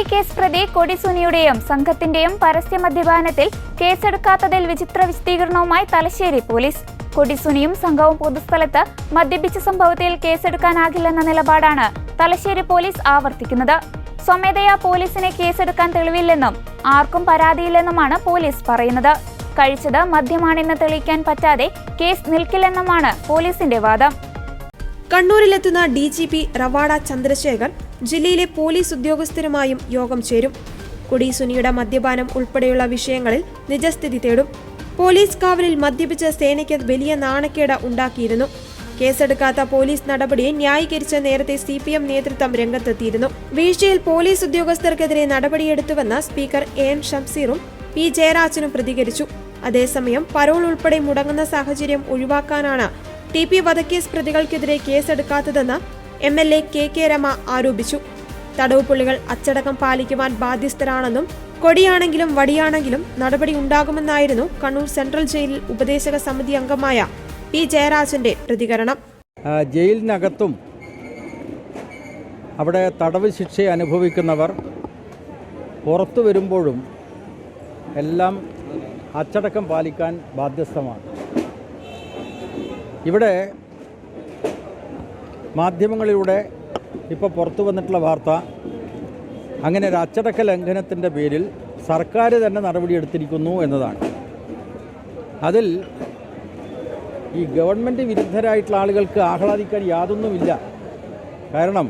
Case പ്രതി കൊടിസുനിയുടെയും സംഘത്തിന്റെയും പരസ്യ മദ്യപാനത്തിൽ കേസെടുക്കാത്തതിൽ വിചിത്ര വിശദീകരണവുമായി തലശ്ശേരി പോലീസ്. കൊടിസുനിയും സംഘവും പൊതുസ്ഥലത്ത് മദ്യപിച്ച സംഭവത്തിൽ കേസെടുക്കാനാകില്ലെന്ന നിലപാടാണ് തലശ്ശേരി പോലീസ് ആവർത്തിക്കുന്നത്. സ്വമേധയാ പോലീസിനെ കേസെടുക്കാൻ തെളിവില്ലെന്നും ആർക്കും പരാതിയില്ലെന്നുമാണ് പോലീസ് പറയുന്നത്. കഴിച്ചത് മദ്യമാണെന്ന് തെളിയിക്കാൻ പറ്റാതെ കേസ് നിൽക്കില്ലെന്നുമാണ് പോലീസിന്റെ വാദം. കണ്ണൂരിലെത്തുന്ന DGP റവാഡ ചന്ദ്രശേഖർ ജില്ലയിലെ പോലീസ് ഉദ്യോഗസ്ഥരുമായും യോഗം ചേരും. കൊടിസുനിയുടെ മദ്യപാനം ഉൾപ്പെടെയുള്ള വിഷയങ്ങളിൽ നിജസ്ഥിതി തേടും. പോലീസ് കാവലിൽ മദ്യപിച്ച സേനയ്ക്ക് വലിയ നാണക്കേട് ഉണ്ടാക്കിയിരുന്നു. കേസെടുക്കാത്ത പോലീസ് നടപടിയെ ന്യായീകരിച്ച് നേരത്തെ CPM നേതൃത്വം രംഗത്തെത്തിയിരുന്നു. വീഴ്ചയിൽ പോലീസ് ഉദ്യോഗസ്ഥർക്കെതിരെ നടപടിയെടുത്തുവെന്ന് സ്പീക്കർ AM ഷംസീറും P ജയരാജനും പ്രതികരിച്ചു. അതേസമയം പരോൾ ഉൾപ്പെടെ മുടങ്ങുന്ന സാഹചര്യം ഒഴിവാക്കാനാണ് TP വധക്കേസ് പ്രതികൾക്കെതിരെ കേസെടുക്കാത്തതെന്ന് MLA KK രമ ആരോപിച്ചു. തടവ് പുള്ളികൾ അച്ചടക്കം പാലിക്കുവാൻ ബാധ്യസ്ഥരാണെന്നും കൊടിയാണെങ്കിലും വടിയാണെങ്കിലും നടപടി ഉണ്ടാകുമെന്നായിരുന്നു കണ്ണൂർ സെൻട്രൽ ജയിലിൽ ഉപദേശക സമിതി അംഗമായ P ജയരാജന്റെ പ്രതികരണം. ജയിലിനകത്തും അവിടെ തടവ് ശിക്ഷ അനുഭവിക്കുന്നവർ പുറത്തു വരുമ്പോഴും എല്ലാം അച്ചടക്കം പാലിക്കാൻ ബാധ്യസ്ഥമാണ്. ഇവിടെ മാധ്യമങ്ങളിലൂടെ ഇപ്പോൾ പുറത്തു വന്നിട്ടുള്ള വാർത്ത അങ്ങനെ ഒരു അച്ചടക്ക ലംഘനത്തിൻ്റെ പേരിൽ സർക്കാർ തന്നെ നടപടിയെടുത്തിരിക്കുന്നു എന്നതാണ്. അതിൽ ഈ ഗവൺമെൻറ് വിരുദ്ധരായിട്ടുള്ള ആളുകൾക്ക് ആഹ്ലാദിക്കാൻ യാതൊന്നുമില്ല. കാരണം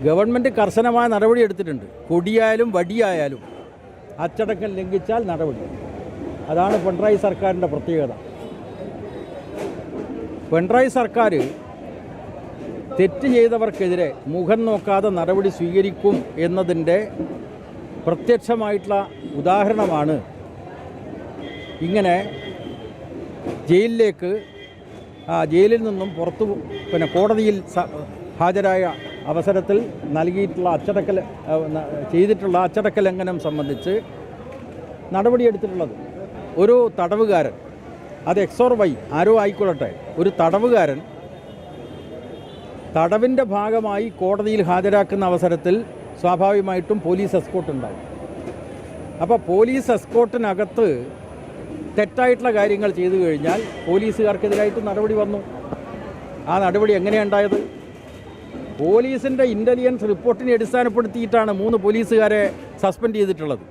ഗവൺമെൻറ് കർശനമായ നടപടി എടുത്തിട്ടുണ്ട്. കൊടിയായാലും വടിയായാലും അച്ചടക്കം ലംഘിച്ചാൽ നടപടി. അതാണ് പിണറായി സർക്കാരിൻ്റെ പ്രത്യേകത. പിണറായി സർക്കാർ തെറ്റ് ചെയ്തവർക്കെതിരെ മുഖം നോക്കാതെ നടപടി സ്വീകരിക്കും എന്നതിൻ്റെ പ്രത്യക്ഷമായിട്ടുള്ള ഉദാഹരണമാണ് ഇങ്ങനെ ജയിലിൽ നിന്നും പുറത്തു കോടതിയിൽ ഹാജരായ അവസരത്തിൽ നൽകിയിട്ടുള്ള ചെയ്തിട്ടുള്ള അച്ചടക്ക ലംഘനം സംബന്ധിച്ച് നടപടിയെടുത്തിട്ടുള്ളത്. ഒരു തടവുകാരൻ, അത് X or Y ആരോ ആയിക്കൊള്ളട്ടെ, ഒരു തടവുകാരൻ തടവിൻ്റെ ഭാഗമായി കോടതിയിൽ ഹാജരാക്കുന്ന അവസരത്തിൽ സ്വാഭാവികമായിട്ടും പോലീസ് എസ്കോർട്ട് ഉണ്ടാകും. അപ്പോൾ പോലീസ് എസ്കോർട്ടിനകത്ത് തെറ്റായിട്ടുള്ള കാര്യങ്ങൾ ചെയ്തു കഴിഞ്ഞാൽ പോലീസുകാർക്കെതിരായിട്ട് നടപടി വന്നു. ആ നടപടി എങ്ങനെയുണ്ടായത്? പോലീസിൻ്റെ ഇൻ്റലിജൻസ് റിപ്പോർട്ടിനെ അടിസ്ഥാനപ്പെടുത്തിയിട്ടാണ് 3 പോലീസുകാരെ സസ്പെൻഡ് ചെയ്തിട്ടുള്ളത്.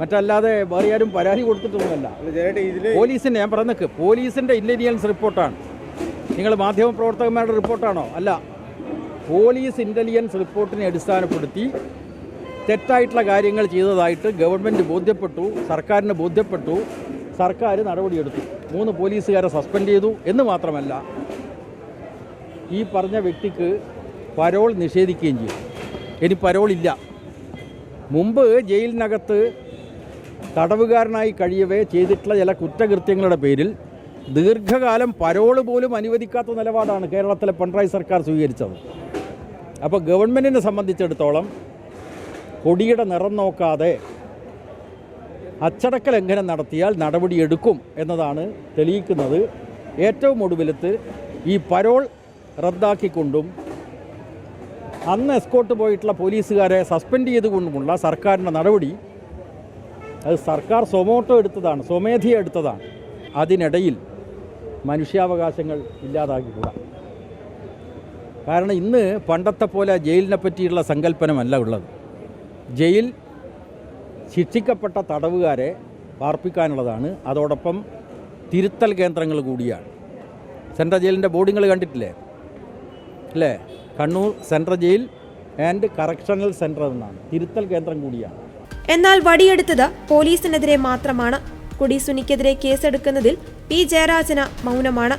മറ്റല്ലാതെ വേറെ ആരും പരാതി കൊടുത്തിട്ടൊന്നുമല്ല. പോലീസിൻ്റെ, ഞാൻ പറഞ്ഞേക്ക്, പോലീസിൻ്റെ ഇൻ്റലിജൻസ് റിപ്പോർട്ടാണ്. നിങ്ങൾ മാധ്യമപ്രവർത്തകന്മാരുടെ റിപ്പോർട്ടാണോ? അല്ല. പോലീസ് ഇൻ്റലിജൻസ് റിപ്പോർട്ടിനെ അടിസ്ഥാനപ്പെടുത്തി തെറ്റായിട്ടുള്ള കാര്യങ്ങൾ ചെയ്തതായിട്ട് ഗവൺമെൻറ് ബോധ്യപ്പെട്ടു, സർക്കാരിന് ബോധ്യപ്പെട്ടു. സർക്കാർ നടപടിയെടുത്തു. 3 പോലീസുകാരെ സസ്പെൻഡ് ചെയ്തു. എന്ന് മാത്രമല്ല, ഈ പറഞ്ഞ വ്യക്തിക്ക് പരോൾ നിഷേധിക്കുകയും ചെയ്തു. ഇനി പരോളില്ല. മുമ്പ് ജയിലിനകത്ത് തടവുകാരനായി കഴിയവേ ചെയ്തിട്ടുള്ള ചില കുറ്റകൃത്യങ്ങളുടെ പേരിൽ ദീർഘകാലം പരോള് പോലും അനുവദിക്കാത്ത നിലപാടാണ് കേരളത്തിലെ പിണറായി സർക്കാർ സ്വീകരിച്ചത്. അപ്പോൾ ഗവൺമെൻറ്റിനെ സംബന്ധിച്ചിടത്തോളം കൊടിയുടെ നിറം നോക്കാതെ അച്ചടക്ക ലംഘനം നടത്തിയാൽ നടപടിയെടുക്കും എന്നതാണ് തെളിയിക്കുന്നത്. ഏറ്റവും ഒടുവിലത്ത് ഈ പരോൾ റദ്ദാക്കിക്കൊണ്ടും അന്ന് എസ്കോർട്ട് പോയിട്ടുള്ള പോലീസുകാരെ സസ്പെൻഡ് ചെയ്തുകൊണ്ടുമുള്ള സർക്കാരിൻ്റെ നടപടി അത് സർക്കാർ സ്വമോട്ടോ എടുത്തതാണ്, സ്വമേധയെ എടുത്തതാണ്. അതിനിടയിൽ മനുഷ്യാവകാശങ്ങൾ ഇല്ലാതാക്കിക്കൂടാ. കാരണം ഇന്ന് പണ്ടത്തെ പോലെ ജയിലിനെ പറ്റിയുള്ള സങ്കല്പനമല്ല ഉള്ളത്. ജയിൽ ശിക്ഷിക്കപ്പെട്ട തടവുകാരെ പാർപ്പിക്കാനുള്ളതാണ്. അതോടൊപ്പം തിരുത്തൽ കേന്ദ്രങ്ങൾ കൂടിയാണ്. സെൻട്രൽ ജയിലിൻ്റെ ബോർഡിങ്ങൾ കണ്ടിട്ടില്ലേ? അല്ലേ? Kannur central jail and correctional centre എന്നാണ്. തിരുത്തൽ കേന്ദ്രം കൂടിയാണ്. എന്നാൽ വടിയെടുത്തത് പോലീസിനെതിരെ മാത്രമാണ്. കൊടിസുനിക്കെതിരെ കേസെടുക്കുന്നതിൽ P ജയരാജന് മൗനമാണ്.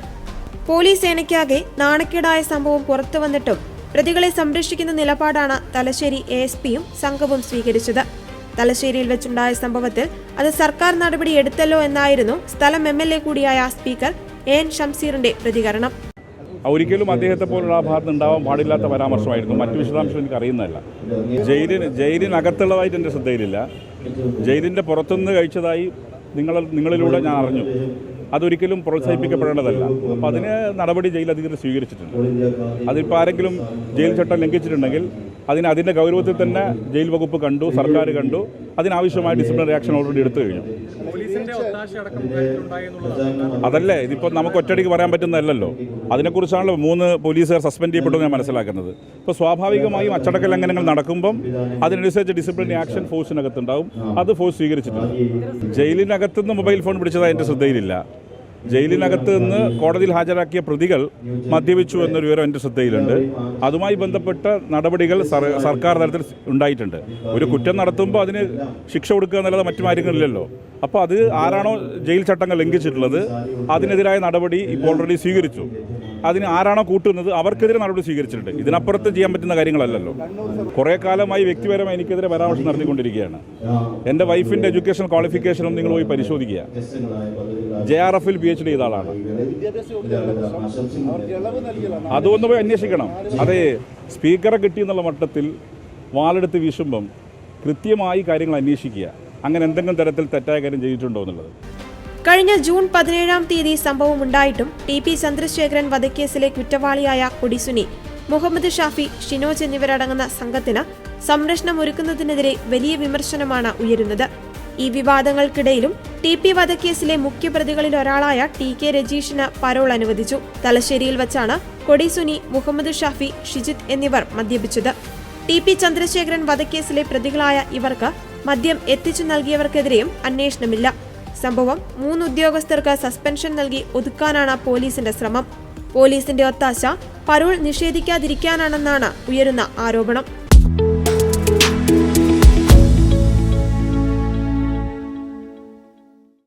പോലീസ് സേനയ്ക്കാകെ നാണക്കേടായ സംഭവം പുറത്തു വന്നിട്ടും പ്രതികളെ സംരക്ഷിക്കുന്ന നിലപാടാണ് തലശ്ശേരി ASPയും സംഘവും സ്വീകരിച്ചത്. തലശ്ശേരിയിൽ വെച്ചുണ്ടായ സംഭവത്തിൽ അത് സർക്കാർ നടപടി എടുത്തല്ലോ എന്നായിരുന്നു സ്ഥലം MLA കൂടിയായ സ്പീക്കർ AM ഷംസീറിന്റെ പ്രതികരണം. ഒരിക്കലും അദ്ദേഹത്തെ പോലുള്ള ആ ഭാഗത്ത് ഉണ്ടാവാൻ പാടില്ലാത്ത പരാമർശമായിരുന്നു. മറ്റു വിശദാംശം എനിക്ക് അറിയുന്നതല്ല. ജയിലിനകത്തുള്ളതായിട്ട് എൻ്റെ ശ്രദ്ധയിലില്ല. ജയിലിൻ്റെ പുറത്തുനിന്ന് കഴിച്ചതായി നിങ്ങളിലൂടെ ഞാൻ അറിഞ്ഞു. അതൊരിക്കലും പ്രോത്സാഹിപ്പിക്കപ്പെടേണ്ടതല്ല. അപ്പോൾ അതിന് നടപടി ജയിൽ അധികൃതർ സ്വീകരിച്ചിട്ടുണ്ട്. അതിപ്പോൾ ആരെങ്കിലും ജയിൽ ചട്ടം ലംഘിച്ചിട്ടുണ്ടെങ്കിൽ അതിൻ്റെ ഗൗരവത്തിൽ തന്നെ ജയിൽ വകുപ്പ് കണ്ടു, സർക്കാർ കണ്ടു. അതിനാവശ്യമായ ഡിസിപ്ലിനറി ആക്ഷൻ ഓൾറെഡി എടുത്തു കഴിഞ്ഞു. അതല്ലേ ഇതിപ്പോൾ നമുക്ക് ഒറ്റയടിക്ക് പറയാൻ പറ്റുന്നതല്ലല്ലോ. അതിനെക്കുറിച്ചാണല്ലോ 3 പോലീസുകാർ സസ്പെൻഡ് ചെയ്യപ്പെട്ടു ഞാൻ മനസ്സിലാക്കുന്നത്. ഇപ്പോൾ സ്വാഭാവികമായും അച്ചടക്ക ലംഘനങ്ങൾ നടക്കുമ്പം അതിനനുസരിച്ച് ഡിസിപ്ലിനറി ആക്ഷൻ ഫോഴ്സിനകത്തുണ്ടാവും. അത് ഫോഴ്സ് സ്വീകരിച്ചിട്ടുണ്ട്. ജയിലിനകത്തുനിന്ന് മൊബൈൽ ഫോൺ പിടിച്ചതായി എൻ്റെ ശ്രദ്ധയിലില്ല. ജയിലിനകത്ത് നിന്ന് കോടതിയിൽ ഹാജരാക്കിയ പ്രതികൾ മദ്യപിച്ചു എന്നൊരു വിവരം എൻ്റെ ശ്രദ്ധയിലുണ്ട്. അതുമായി ബന്ധപ്പെട്ട നടപടികൾ സർക്കാർ തലത്തിൽ ഉണ്ടായിട്ടുണ്ട്. ഒരു കുറ്റം നടത്തുമ്പോൾ അതിന് ശിക്ഷ കൊടുക്കുക എന്നുള്ളത് മറ്റു കാര്യങ്ങളില്ലല്ലോ. അപ്പോൾ അത് ആരാണോ ജയിൽ ചട്ടങ്ങൾ ലംഘിച്ചിട്ടുള്ളത് അതിനെതിരായ നടപടി ഇപ്പോൾ ഓൾറെഡി സ്വീകരിച്ചു. അതിന് ആരാണോ കൂട്ടുന്നത് അവർക്കെതിരെ നടപടി സ്വീകരിച്ചിട്ടുണ്ട്. ഇതിനപ്പുറത്ത് ചെയ്യാൻ പറ്റുന്ന കാര്യങ്ങളല്ലല്ലോ. കുറേ കാലമായി വ്യക്തിപരമായി എനിക്കെതിരെ പരാമർശം നടത്തിക്കൊണ്ടിരിക്കുകയാണ്. എൻ്റെ വൈഫിൻ്റെ എഡ്യൂക്കേഷൻ ക്വാളിഫിക്കേഷനും നിങ്ങൾ പോയി പരിശോധിക്കുക. JRFൽ PhD ചെയ്ത ആളാണ്. അതൊന്ന് പോയി അന്വേഷിക്കണം. അതെ, സ്പീക്കറെ കിട്ടിയെന്നുള്ള മട്ടത്തിൽ വാളെടുത്ത് വീശുമ്പം കൃത്യമായി കാര്യങ്ങൾ അന്വേഷിക്കുക. അങ്ങനെ എന്തെങ്കിലും തരത്തിൽ തെറ്റായ കാര്യം ചെയ്തിട്ടുണ്ടോ എന്നുള്ളത്. കഴിഞ്ഞ ജൂൺ 17-ാം തീയതി സംഭവമുണ്ടായിട്ടും TP ചന്ദ്രശേഖരൻ വധക്കേസിലെ കുറ്റവാളിയായ കൊടിസുനി, മുഹമ്മദ് ഷാഫി, ഷിനോജ് എന്നിവരടങ്ങുന്ന സംഘത്തിന് സംരക്ഷണം ഒരുക്കുന്നതിനെതിരെ വലിയ വിമർശനമാണ് ഉയരുന്നത്. ഈ വിവാദങ്ങൾക്കിടയിലും TP വധക്കേസിലെ മുഖ്യപ്രതികളിലൊരാളായ TK രജീഷിന് പരോൾ അനുവദിച്ചു. തലശ്ശേരിയിൽ വച്ചാണ് കൊടിസുനി, മുഹമ്മദ് ഷാഫി, ഷിജിത്ത് എന്നിവർ മദ്യപിച്ചത്. TP ചന്ദ്രശേഖരൻ വധക്കേസിലെ പ്രതികളായ ഇവർക്ക് മദ്യം എത്തിച്ചു നൽകിയവർക്കെതിരെയും അന്വേഷണമില്ല. സംഭവം 3 ഉദ്യോഗസ്ഥർക്ക് സസ്പെൻഷൻ നൽകി ഒതുക്കാനാണ് പോലീസിന്റെ ശ്രമം. പോലീസിന്റെ ഒത്താശ പരോൾ നിഷേധിക്കാതിരിക്കാനാണെന്നാണ് ഉയരുന്ന ആരോപണം.